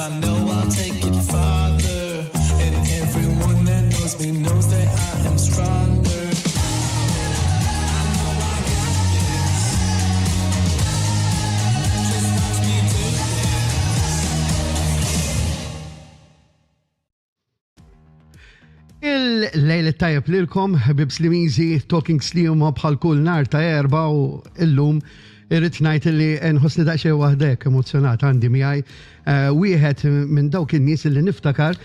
I know I'll take it farther. And everyone that knows me knows that I am stronger. I know I got this. Just watch me do this. Il-lejlet tajab lilkom, ħabib Slimizi, Talking Sliema bħal kull nar ta' erba u illum irrit ngħid li nħossni daqsxejn waħdek emozjonat għandi miegħi. Wieħed minn dawk in-nies li niftakar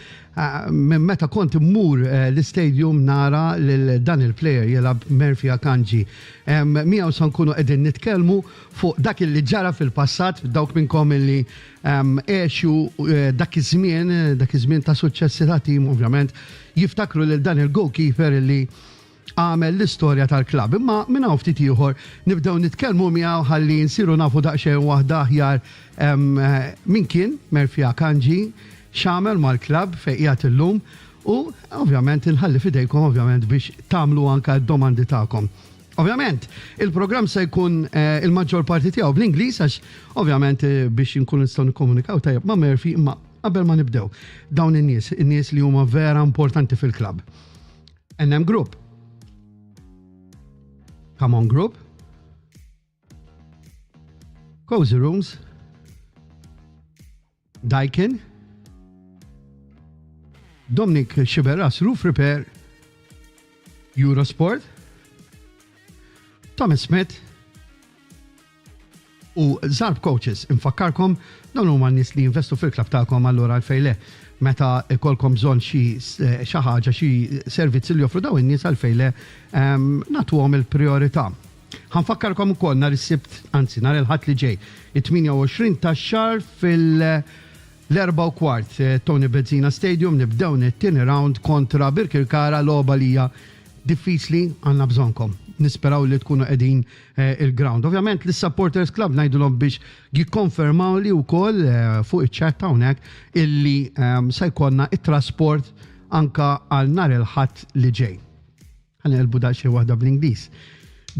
minn meta kont immur l-istadium nara lil dan il-plejer jilab Murphy Akanji. Miegħu se nkunu qegħdin nitkellmu fuq dak li ġara fil-passat, dawk minnkom illi għexu dak iż-żmien ta' suċċessi ta' tim ovvjament jiftakru lil dan il-goalkeeper illi għamel l-istorja tal-klab. Imma minna ftit ieħor nibdew nitkellmu miegħu ħalli nsiru nafu daqsxejn waħda aħjar min kien Murphy Akanji, x'għamel mal-klab fejn qiegħed illum u ovvjament inħalli fidejkom ovvjament biex tagħmlu anke d-domandi tagħkom. Ovvjament, il-programm se jkun il-maġġor parti tiegħu bl-Ingliż għax ovvjament biex inkun nistgħu nikkomunikaw tajjeb ma' Murphy imma qabel ma nibdew dawn in-nies li huma vera importanti fil-klab. NM Group. Come on Group. Cozy Rooms. Daikin. Dominic Xiberas Roof Repair. Eurosport. Thomas Smith. U Zarb Coaches. Infakkarkom dawn huma n-nies li investu fil-klab tagħkom allura għalfejn le meta ikolkom bżonn xi ħaġa xi servizzi li joffru dawn in-nies għalfejn le nagħtuhom il-prijorità. Ħanfakkarkom ukoll nhar is-Sibt, anzi nhar il-Ħadd li ġej, it-28 tax-xahar fil-4:15 Tony Benzina Stadium nibdew it-tieni round kontra Birkirkara logħba li hija diffiċli għandna bżonnkom. Nisperaw li tkunu qegħdin il-ground. Ovvjament l-supporters club ngħidulhom biex jikkonfermaw li wkoll fuq iċ-chat hawnhekk illi se jkollna it-trasport anka għal nhar il-Ħadd li ġej. Ħalli nqelbu daqsxejn waħda bl-Ingliż.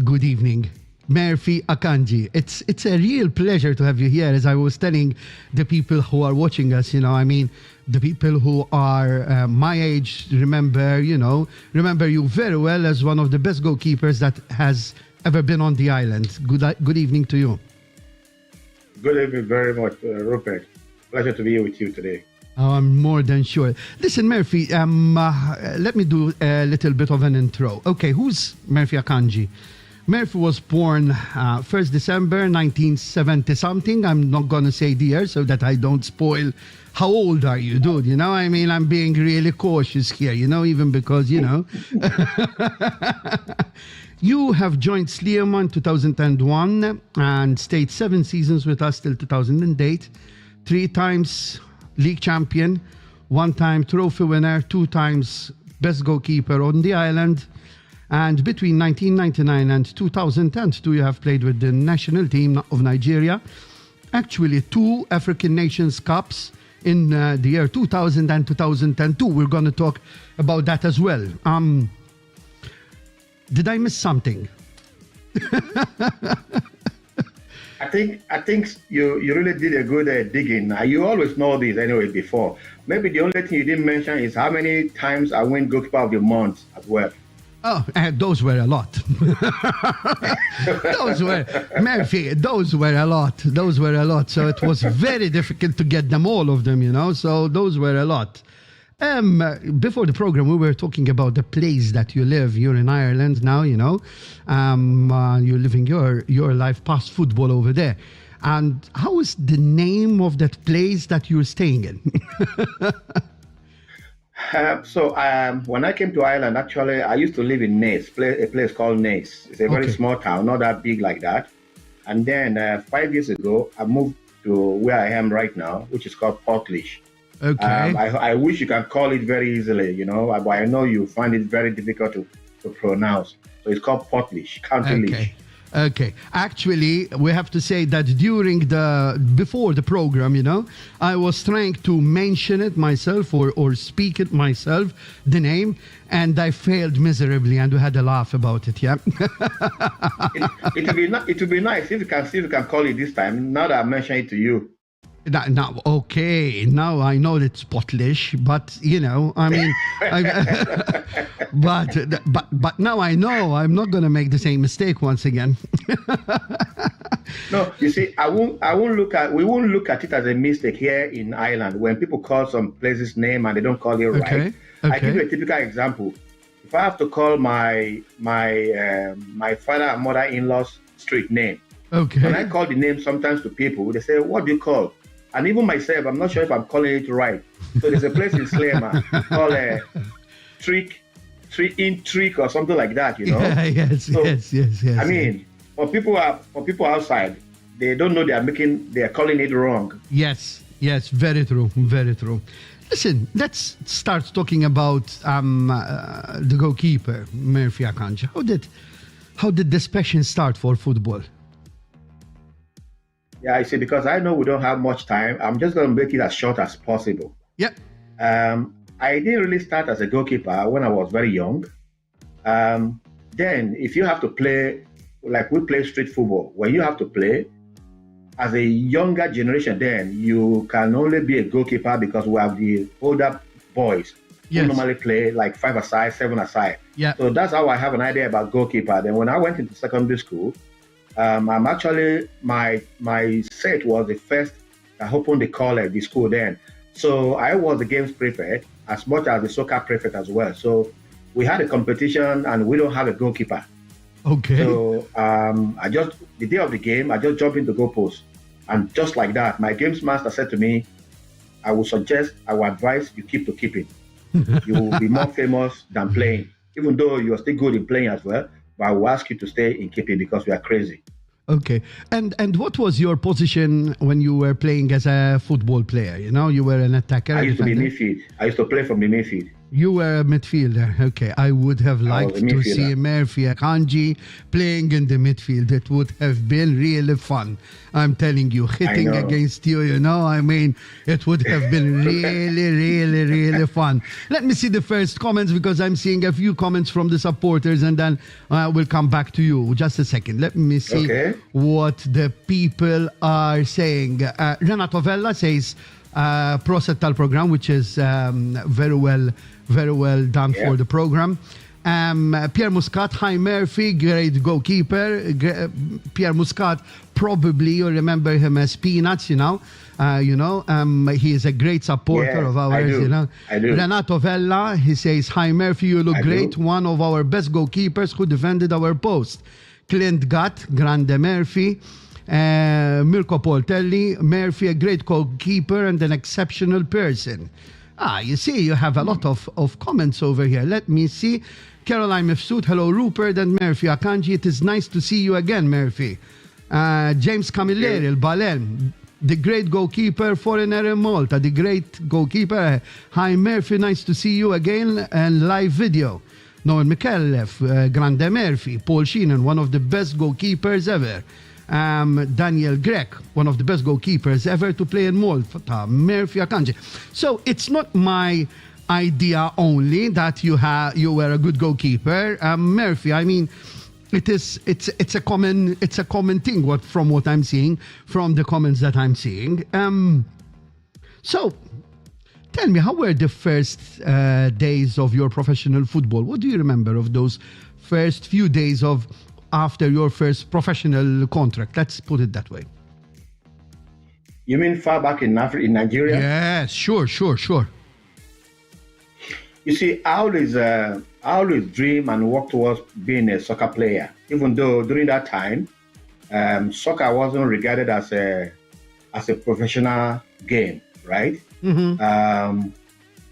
Good evening, Murphy Akanji. It's a real pleasure to have you here. As I was telling the people who are watching us, I mean, the people who are my age remember you very well as one of the best goalkeepers that has ever been on the island. Good evening to you. Good evening very much, Rupert. Pleasure to be here with you today. Oh, I'm more than sure. Listen, Murphy, let me do a little bit of an intro. Okay, who's Murphy Akanji? Murphy was born 1st December 1970-something. I'm not going to say the year so that I don't spoil. How old are you, dude? I mean, I'm being really cautious here, even because, You have joined Sliema in 2001 and stayed 7 seasons with us till 2008. 3 times league champion, 1 time trophy winner, 2 times best goalkeeper on the island. And between 1999 and 2002, you have played with the national team of Nigeria. Actually, 2 African Nations Cups in the year 2000 and 2002. We're going to talk about that as well. Did I miss something? I think you really did a good digging. You always know this anyway before. Maybe the only thing you didn't mention is how many times I win goalkeeper of the month at work. Oh, those were a lot. Murphy, those were a lot. So it was very difficult to get them, all of them, So those were a lot. Before the program, we were talking about the place that you live. You're in Ireland now, you're living your life past football over there. And how is the name of that place that you're staying in? So when I came to Ireland, actually, I used to live in Naas, a place called Naas. It's a very small town, not that big like that. And then 5 years ago, I moved to where I am right now, which is called Portlaoise. Okay. I wish you can call it very easily, but I know you find it very difficult to pronounce. So it's called Portlaoise, County Laois. Okay. Actually, we have to say that before the program, I was trying to mention it myself or speak it myself, the name, and I failed miserably, and we had a laugh about it, yeah? It would be nice if you can call it this time, now that I mentioned it to you. Now, okay, now I know it's Potlish, but I mean, but now I know I'm not going to make the same mistake once again. No, you see, we won't look at it as a mistake here in Ireland when people call some places name and they don't call it right. I give you a typical example. If I have to call my father and mother-in-law's street name, when I call the name sometimes to people, they say, "What do you call?" And even myself, I'm not sure if I'm calling it right. So there's a place in Sliema called Trick or something like that, Yeah, yes. I mean, for people outside, they don't know they're calling it wrong. Yes, very true. Listen, let's start talking about the goalkeeper, Murphy Akanji. How did this passion start for football? Yeah, I see, because I know we don't have much time, I'm just going to make it as short as possible. Yep. I didn't really start as a goalkeeper when I was very young. Then, if you have to play, like we play street football, when you have to play, as a younger generation, then you can only be a goalkeeper because we have the older boys who normally play like 5-a-side, 7-a-side. Yeah. So that's how I have an idea about goalkeeper. Then when I went into secondary school, I'm actually, my set was the first that opened the school then. So I was the games prefect as much as the soccer prefect as well. So we had a competition and we don't have a goalkeeper. Okay. So the day of the game, I just jumped into the goalpost. And just like that, my games master said to me, I would advise you keep to keeping. You will be more famous than playing. Even though you are still good in playing as well, but I will ask you to stay in keeping because we are crazy. Okay. And what was your position when you were playing as a football player? You were an attacker. I used to be midfield. I used to play from the midfield. You were a midfielder. Okay. I would have liked to see Murphy Akanji playing in the midfield. It would have been really fun. I'm telling you, hitting against you, I mean, it would have been really fun. Let me see the first comments because I'm seeing a few comments from the supporters and then we'll come back to you. Just a second. Let me see what the people are saying. Renato Vella says, proset tal-program, which is very well done for the program. Pierre Muscat, hi Murphy, great goalkeeper. Pierre Muscat, probably you remember him as Peanuts, he is a great supporter of ours, I do. Renato Vella, he says, hi Murphy, you look great. One of our best goalkeepers who defended our post. Clint Gatt, grande Murphy. Mirko Poltelli, Murphy, a great goalkeeper and an exceptional person. You see, you have a lot of comments over here. Let me see. Caroline Mifsud, hello Rupert and Murphy Akanji. It is nice to see you again, Murphy. James Camilleri, El Balen, the great goalkeeper, foreigner in Malta, the great goalkeeper. Hi Murphy, nice to see you again and live video. Noel McKellef, grande Murphy. Paul Sheenan, one of the best goalkeepers ever. Daniel Grech, one of the best goalkeepers ever to play in Malta, Murphy Akanji. So it's not my idea only that you were a good goalkeeper, Murphy. I mean, it's a common thing from what I'm seeing from the comments that I'm seeing. So tell me, how were the first days of your professional football? What do you remember of those first few days after your first professional contract? Let's put it that way. You mean far back in Nigeria? Yes, sure. You see, I always dream and work towards being a soccer player, even though during that time, soccer wasn't regarded as a professional game, right? Mm-hmm.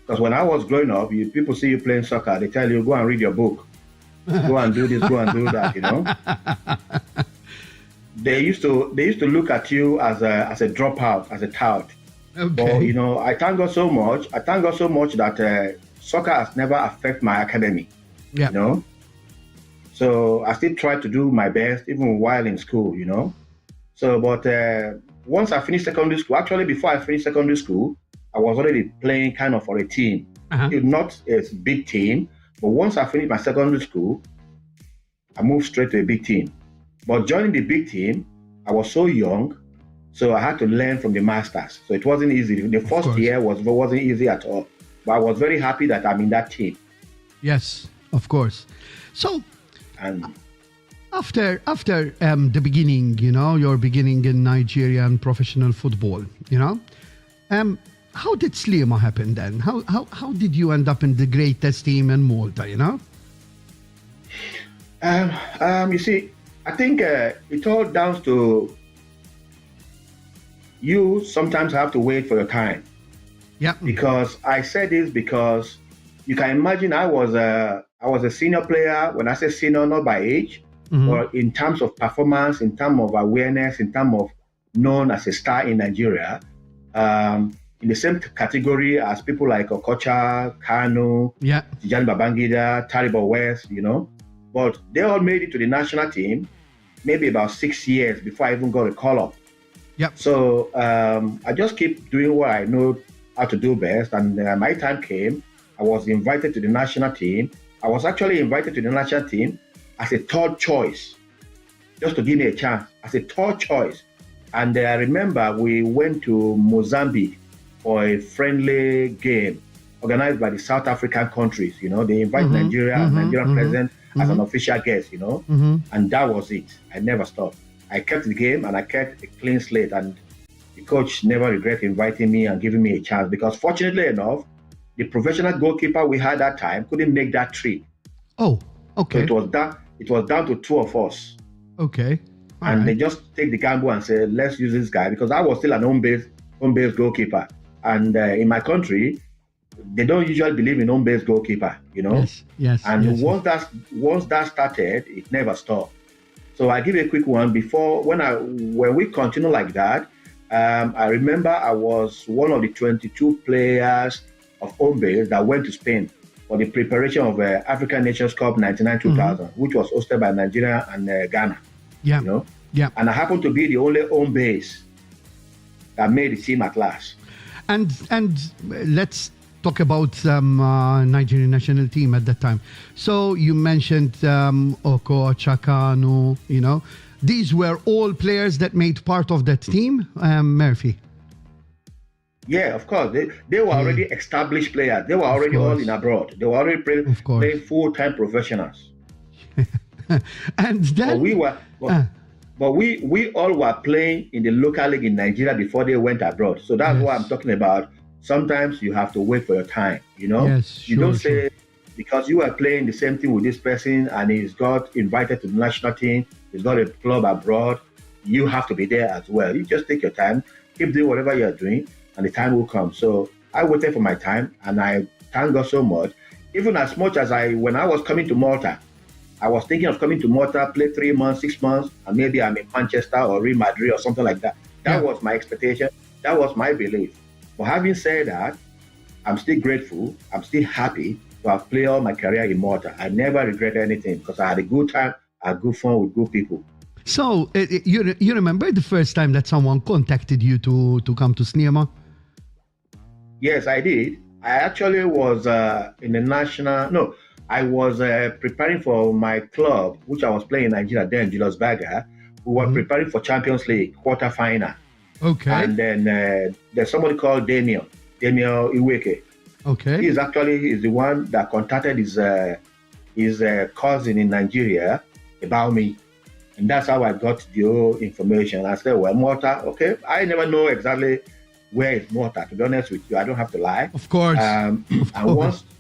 Because when I was growing up, people see you playing soccer, they tell you, go and read your book. Go and do this, go and do that, They used to look at you as a dropout, as a tout. Okay. But I thank God so much that soccer has never affected my academy. Yeah. So I still try to do my best even while in school, So, but once I finished secondary school, actually before I finished secondary school, I was already playing kind of for a team. Not a big team, but once I finished my secondary school, I moved straight to a big team. But joining the big team, I was so young, So I had to learn from the masters. So it wasn't easy. The first year wasn't easy at all. But I was very happy that I'm in that team. Yes, of course. So And after the beginning, your beginning in Nigeria and professional football, how did Sliema happen then? How did you end up in the greatest team in Malta? You see, I think it all down to you sometimes have to wait for your time. Yeah. Because I said this because you can imagine I was a senior player. When I say senior, not by age, but in terms of performance, in terms of awareness, in terms of known as a star in Nigeria, in the same category as people like Okocha, Kanu, Tijani Babangida, Taribo West, But they all made it to the national team maybe about 6 years before I even got a call-up. Yep. So I just keep doing what I know how to do best. And my time came. I was invited to the national team. I was actually invited to the national team as a third choice, just to give me a chance, as a third choice. And I remember we went to Mozambique for a friendly game organized by the South African countries. They invite Nigeria and Nigerian president as an official guest, and that was it. I never stopped. I kept the game and I kept a clean slate, and the coach never regretted inviting me and giving me a chance, because fortunately enough, the professional goalkeeper we had that time couldn't make that trip. Oh, okay. So it was down to two of us. Okay. And they just take the gamble and say, let's use this guy, because I was still an home-based goalkeeper. And in my country, they don't usually believe in home-based goalkeeper, Yes. And once that started, it never stopped. So I give you a quick one. When we continue like that, I remember I was one of the 22 players of home base that went to Spain for the preparation of African Nations Cup 99-2000, which was hosted by Nigeria and Ghana. Yeah. Yeah. And I happened to be the only home base that made the team at last. And let's talk about Nigerian national team at that time. So you mentioned Okocha, Kanu, These were all players that made part of that team, Murphy. Yeah, of course. They were already established players. They were already all in abroad. They were already playing full-time professionals. And then but we all were playing in the local league in Nigeria before they went abroad. So that's what I'm talking about. Sometimes you have to wait for your time, Yes, you don't say because you are playing the same thing with this person and he's got invited to the national team, he's got a club abroad, you have to be there as well. You just take your time, keep doing whatever you're doing, and the time will come. So I waited for my time, and I thank God so much. Even as much as when I was coming to Malta, I was thinking of coming to Malta, play 3 months, 6 months, and maybe I'm in Manchester or Real Madrid or something like that. That was my expectation. That was my belief. But having said that, I'm still grateful. I'm still happy to have played all my career in Malta. I never regret anything because I had a good time, I had good fun with good people. So you remember the first time that someone contacted you to come to Sliema? Yes, I did. I actually was I was preparing for my club, which I was playing in Nigeria then, Julius Berger. We were preparing for Champions League quarter-final. Okay. And then there's somebody called Daniel Iweke. Okay. He's the one that contacted his cousin in Nigeria about me. And that's how I got the whole information. I said, well, Malta, okay. I never know exactly where is Malta, to be honest with you. I don't have to lie. Of course. And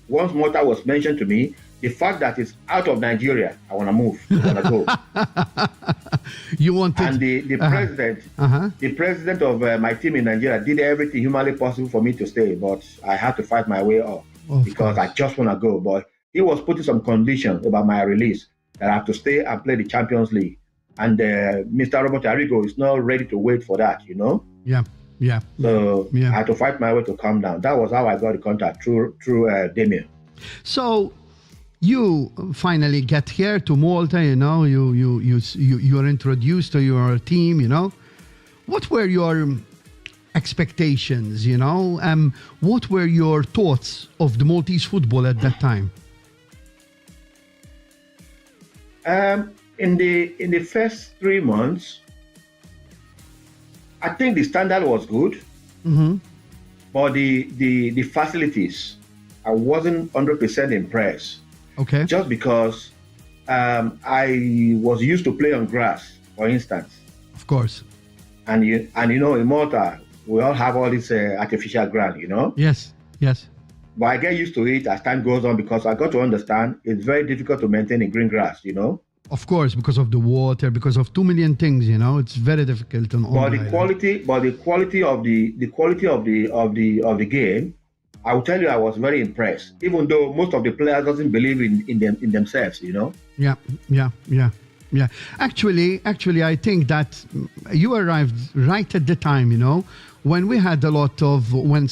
once Malta was mentioned to me, the fact that it's out of Nigeria, I want to move. I want to go. You wanted... And the president of my team in Nigeria did everything humanly possible for me to stay, but I had to fight my way up because I just want to go. But he was putting some conditions about my release that I have to stay and play the Champions League. And Mr. Robert Arrigo is not ready to wait for that, Yeah. So I had to fight my way to come down. That was how I got the contact through Damien. So you finally get here to Malta, you're introduced to your team, What were your expectations, what were your thoughts of the Maltese football at that time? In the first 3 months, I think the standard was good, but the facilities, I wasn't 100% impressed. Okay. Just because I was used to play on grass, for instance. Of course. And you know, in Malta, we all have all this artificial ground, you know? Yes. Yes. But I get used to it as time goes on because I got to understand it's very difficult to maintain a green grass, you know? Of course, because of the water, because of 2 million things, you know, it's very difficult on all But the the islands. quality of the game, I will tell you, I was very impressed. Even though most of the players doesn't believe in themselves, you know. Yeah. Actually, I think that you arrived right at the time, you know, when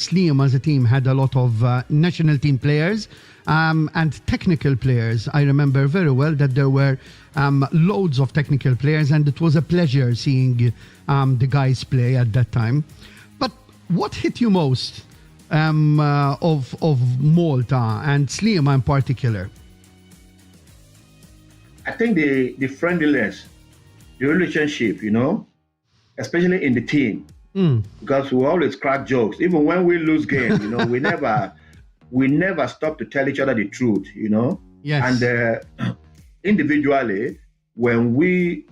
Sliema as a team had a lot of national team players and technical players. I remember very well that there were loads of technical players, and it was a pleasure seeing the guys play at that time. But what hit you most of Malta and Sliema in particular? I think the friendliness, the relationship, you know, especially in the team, because we always crack jokes. Even when we lose games, you know, we never stop to tell each other the truth, you know. Yes. And individually, when we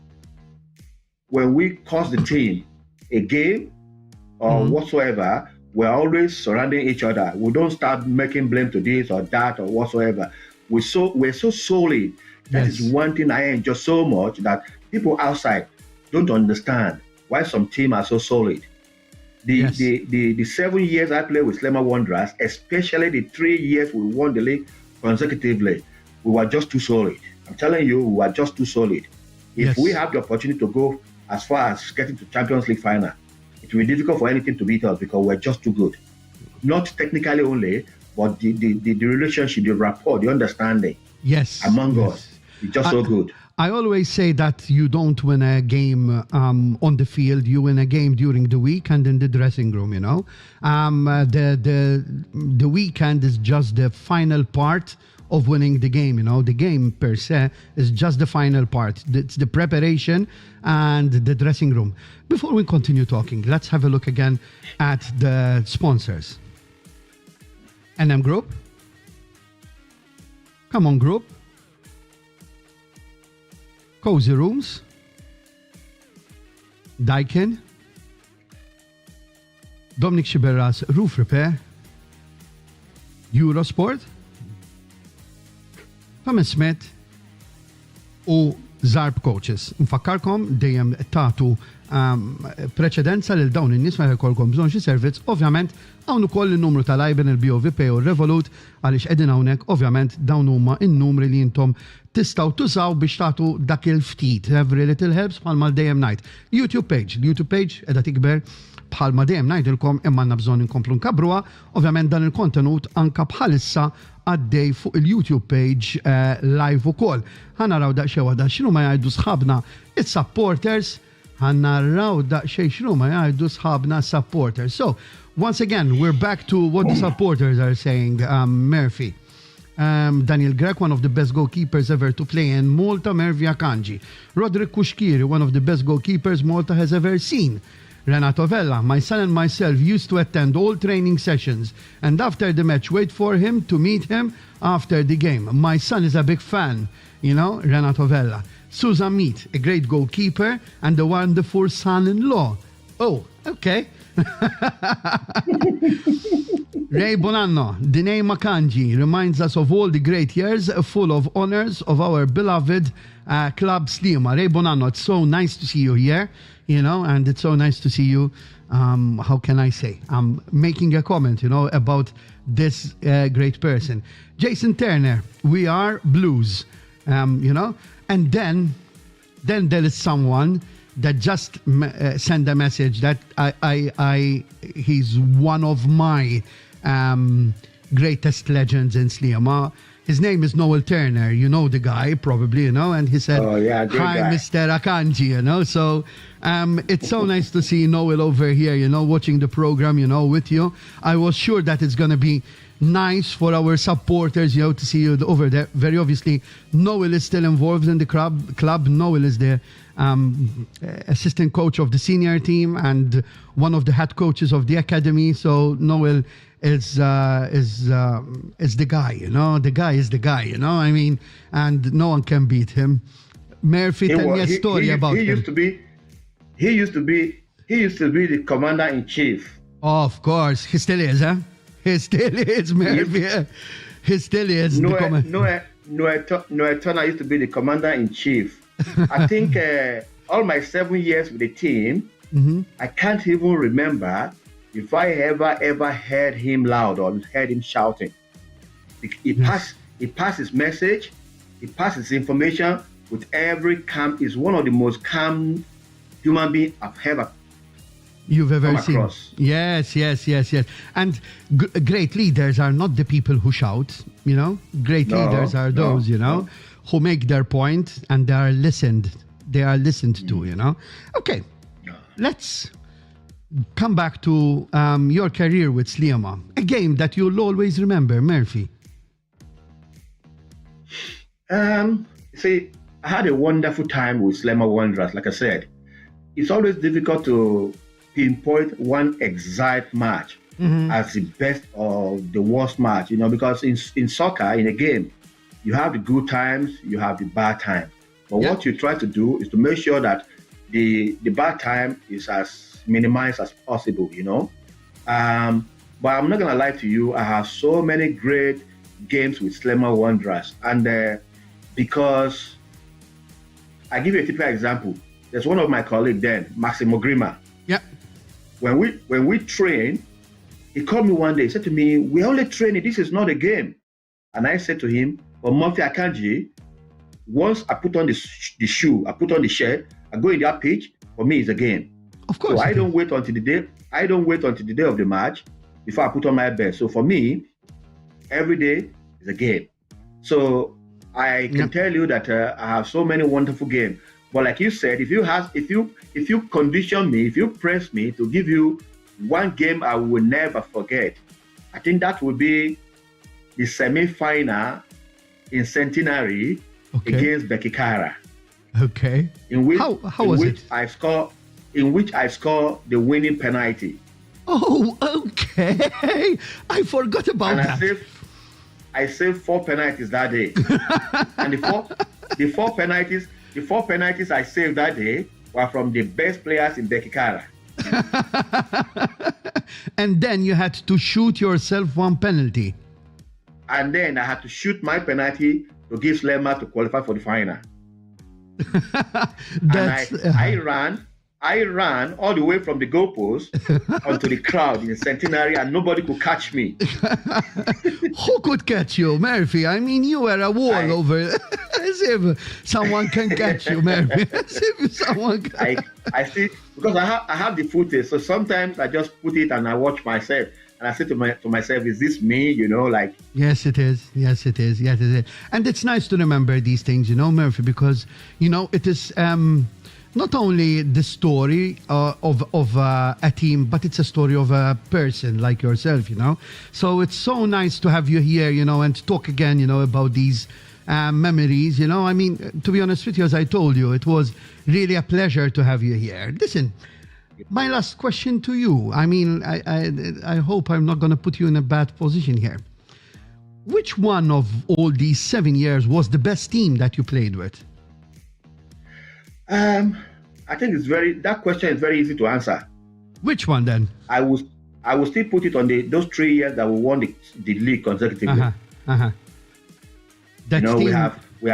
cost the team a game or whatsoever, we're always surrounding each other. We don't start making blame to this or that or whatsoever. We're so solid. That is one thing I enjoy so much, that people outside don't understand why some teams are so solid. The 7 years I played with Sliema Wanderers, especially the 3 years we won the league consecutively, we were just too solid. I'm telling you, we were just too solid. If we have the opportunity to go as far as getting to Champions League final, it will be difficult for anything to beat us because we're just too good. Not technically only, but the relationship, the rapport, the understanding among us is just so good. I always say that you don't win a game on the field, you win a game during the week and in the dressing room, you know. The weekend is just the final part of winning the game, you know. The game per se is just the final part. It's the preparation and the dressing room. Before we continue talking, let's have a look again at the sponsors. NM Group. Come on, Group. Cozy Rooms, Daikin, Dominic Xiberras Roof Repair, Eurosport, Thomas Smith u Zarb Coaches. Nfakkarkom dejjem tagħtu preċedenza lil dawn in-nies ma jkollkom bżonn xi servizz. Ovvjament hawn ukoll in-numru tal-IBAN, il-BOVP u r-Revolut għaliex qegħdin hawnhekk. Ovvjament dawn huma n-numri li intom tistgħu tużaw biex tagħtu dak il-ftit. Every little helps bħalma dejjem ngħid. YouTube page qiegħda tikber bħalma dejjem ngħidilkom, imma għandna bżonn inkomplu nkabruha. Ovvjament dan il-kontenut anke bħalissa għaddej fuq il-YouTube page live ukoll. Ħanaraw daqsxejn waħda x'inhu ma jgħidu sħabna supporters. Ħanaraw daqsxejn x'inhu ma jgħidu sħabna supporters. So, once again, we're back to what the supporters are saying. Murphy. Daniel Grek, one of the best goalkeepers ever to play in Malta. Murphy Akanji. Roderick Kushkiri, one of the best goalkeepers Malta has ever seen. Renato Vella, my son and myself used to attend all training sessions, and after the match, wait for him to meet him after the game. My son is a big fan, you know, Renato Vella. Susan Mead, a great goalkeeper and a wonderful son-in-law. Oh, okay. Ray Bonanno, the name Akanji reminds us of all the great years full of honors of our beloved club Sliema. Ray Bonanno, it's so nice to see you here, you know, and it's so nice to see you, how can I say, making a comment, you know, about this great person. Jason Turner, we are blues, you know, and then there is someone that just sent a message that he's one of my greatest legends in Sliema. His name is Noel Turner. You know the guy, probably, you know, and he said, "Hi, guy. Mr. Akanji," you know. So it's so nice to see Noel over here, you know, watching the program, you know, with you. I was sure that it's going to be nice for our supporters, to see you over there. Very obviously, Noel is still involved in the club. Noel is the assistant coach of the senior team and one of the head coaches of the academy. So Noel is the guy, The guy is the guy, I mean, and no one can beat him. Murphy, tell me a story about him. He used to be the commander-in-chief. Of course, he still is, huh? He still is, Murphy. He still is. Noel Turner used to be the commander-in-chief. I think all my 7 years with the team, I can't even remember if I ever heard him loud or heard him shouting. He passed his message, he passed his information with every calm. He's one of the most calm human beings you've ever seen. Across. Yes. And great leaders are not the people who shout, Great leaders are those, who make their point and they are listened to, Okay, let's come back to your career with Sliema. A game that you'll always remember, Murphy. See, I had a wonderful time with Sliema Wanderers. Like I said, it's always difficult to pinpoint one exact match as the best or the worst match, because in soccer, in a game, you have the good times, you have the bad times. But what you try to do is to make sure that the bad time is as minimized as possible, But I'm not going to lie to you, I have so many great games with Sliema Wanderers. And because I give you a typical example. There's one of my colleagues then, Maximo Grima. Yeah. When we train, he called me one day. He said to me, "We're only training. This is not a game." And I said to him, "But Murphy Akanji, once I put on the shoe, I put on the shirt, I go in that pitch. For me, it's a game. Of course. So I don't wait until the day. I don't wait until the day of the match before I put on my best. So for me, every day is a game. So I can tell you that I have so many wonderful games. But like you said, if you condition me, if you press me to give you one game I will never forget, I think that would be the semi-final in Centenary against Becky Kara. Okay. In which how was it? In which I scored the winning penalty. Oh, okay. I forgot about that. I saved 4 penalties that day. And the four penalties I saved that day were from the best players in Bekikara. And then you had to shoot yourself one penalty. And then I had to shoot my penalty to give Sliema to qualify for the final. I ran all the way from the goalpost onto the crowd in the Centenary, and nobody could catch me. Who could catch you, Murphy? I mean, you were a wall over as if someone can catch you, Murphy. As if someone can. I see, because I have the footage, so sometimes I just put it and I watch myself. And I say to myself, is this me? Yes, it is. Yes, it is. Yes, it is. And it's nice to remember these things, Murphy, because, it is not only the story of a team, but it's a story of a person like yourself, So it's so nice to have you here, and talk again, about these memories, I mean, to be honest with you, as I told you, it was really a pleasure to have you here. Listen, my last question to you. I mean, I hope I'm not going to put you in a bad position here. Which one of all these 7 years was the best team that you played with? I think that question is very easy to answer. Which one then? I will still put it on those 3 years that we won the league consecutively. That team... we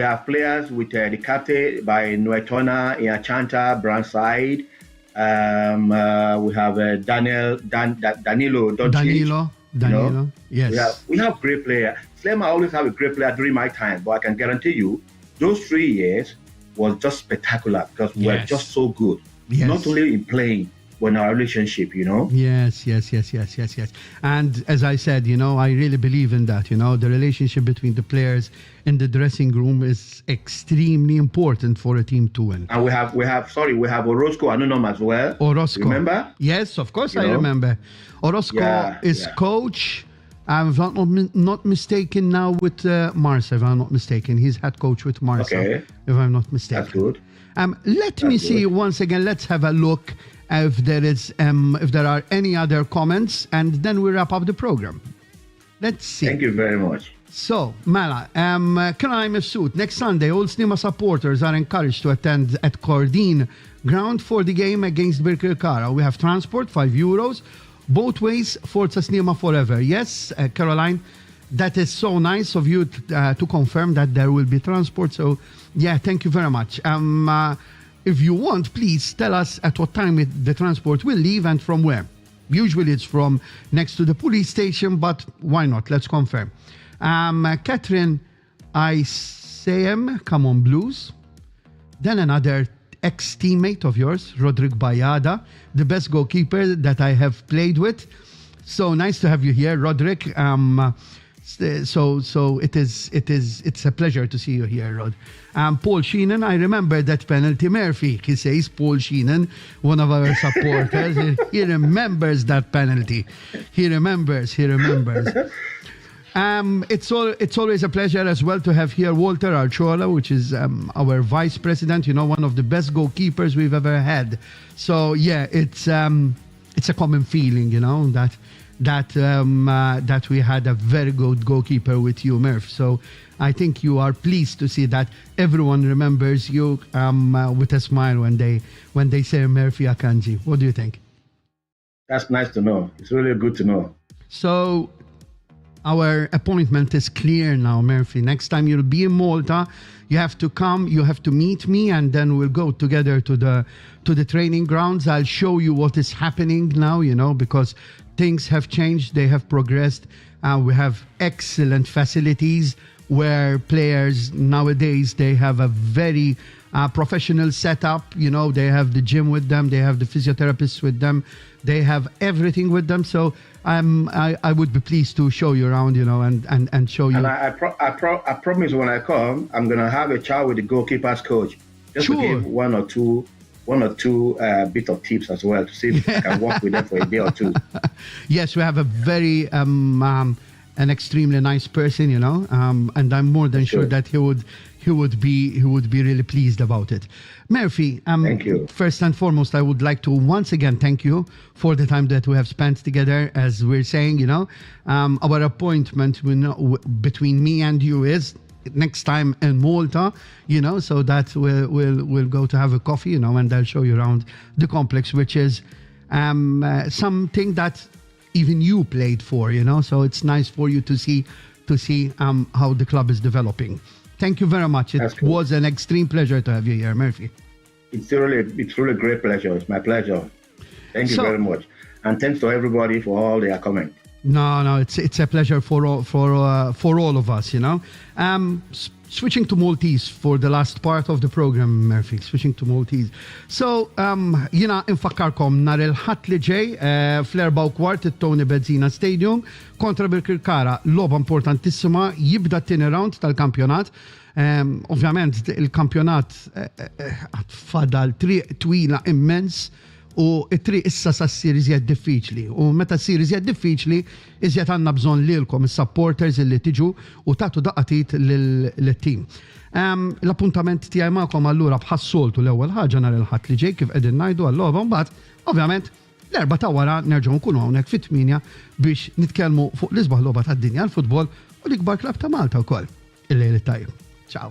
have players with the captain by Noetona, Iachanta, Brandside. We have Danilo. Danilo. Yes. We have great players. Sliema always have a great player during my time, but I can guarantee you, those 3 years was just spectacular because we were just so good. Yes. Not only in playing, but in our relationship, Yes. And as I said, I really believe in that, the relationship between the players in the dressing room is extremely important for a team to win. And we have Orozco Anunam as well. Orozco. Remember? Yes, of course I remember. Orozco is coach If I'm not mistaken now with Marsa, if I'm not mistaken. He's head coach with Marsa, Okay. if I'm not mistaken. That's good. Let me see once again. Let's have a look if there are any other comments, and then we wrap up the program. Let's see. Thank you very much. So, Mela, Caroline Mifsud, next Sunday, all Sliema supporters are encouraged to attend at Cordine Ground for the game against Birkirkara. We have transport, €5. Both ways, Forza Sliema forever. Yes, Caroline, that is so nice of you to confirm that there will be transport. So, yeah, thank you very much. If you want, please tell us at what time the transport will leave and from where. Usually it's from next to the police station, but why not? Let's confirm. Catherine Isam, come on Blues. Then another ex-teammate of yours, Roderick Bayada, the best goalkeeper that I have played with. So nice to have you here, Roderick. So it's a pleasure to see you here, Rod. Paul Sheenan, I remember that penalty. Murphy, he says, Paul Sheenan, one of our supporters, he remembers that penalty. He remembers. It's always a pleasure as well to have here Walter Archola, which is our vice president, one of the best goalkeepers we've ever had. So yeah, it's a common feeling, that we had a very good goalkeeper with you, Murph. So I think you are pleased to see that everyone remembers you with a smile when they say Murphy Akanji. What do you think? That's nice to know. It's really good to know. So our appointment is clear now, Murphy. Next time you'll be in Malta, you have to come, you have to meet me, and then we'll go together to the training grounds. I'll show you what is happening now, because things have changed, they have progressed. We have excellent facilities where players nowadays, they have a very professional setup. They have the gym with them, they have the physiotherapists with them, they have everything with them. So I would be pleased to show you around, and show you. And I promise when I come, I'm gonna have a chat with the goalkeepers coach, just to give one or two bit of tips as well, to see if I can work with them for a day or two. Yes, we have a very an extremely nice person, and I'm more than sure that he would be really pleased about it. Murphy, thank you. First and foremost, I would like to once again thank you for the time that we have spent together. As we're saying, our appointment between me and you is next time in Malta, so that we'll go to have a coffee, and I'll show you around the complex, which is something that even you played for, so it's nice for you to see how the club is developing. Thank you very much. It was an extreme pleasure to have you here, Murphy. It's really a great pleasure. It's my pleasure. Thank you very much, and thanks to everybody for all their comments. No, it's a pleasure for all of us, Switching to Maltese for the last part of the program, Murphy. Switching to Maltese. So, infakkarkom nar il-ħadd li ġej fl-4 kwart it-Tony Benzina Stadium kontra Birkirkara. Logħba importantissima, jibda t-tieni round tal-kampjonat. Ovvjament il-kampjonat fadal triq twila immens. U it-triq issa sa ssir iżjed diffiċli. U meta ssir iżjed diffiċli, iżjed għandna bżonn lilkom is-supporters illi tiġu u tagħtu daqatit lit-tim. L-appuntament tiegħi magħkom allura bħas-soltu l-ewwel ħaġa nhar il-ħadd li ġej kif qegħdin ngħidu għall-logħba, mbagħad ovvjament l-erba' ta' wara nerġgħu nkunu hawnhekk fit-8 biex nitkellmu fuq l-isbaħ logħba tad-dinja l-futbol u l-ikbar klabb ta' Malta wkoll. Il-lejl tajjeb. Ciao.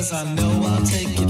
I know I'll take it.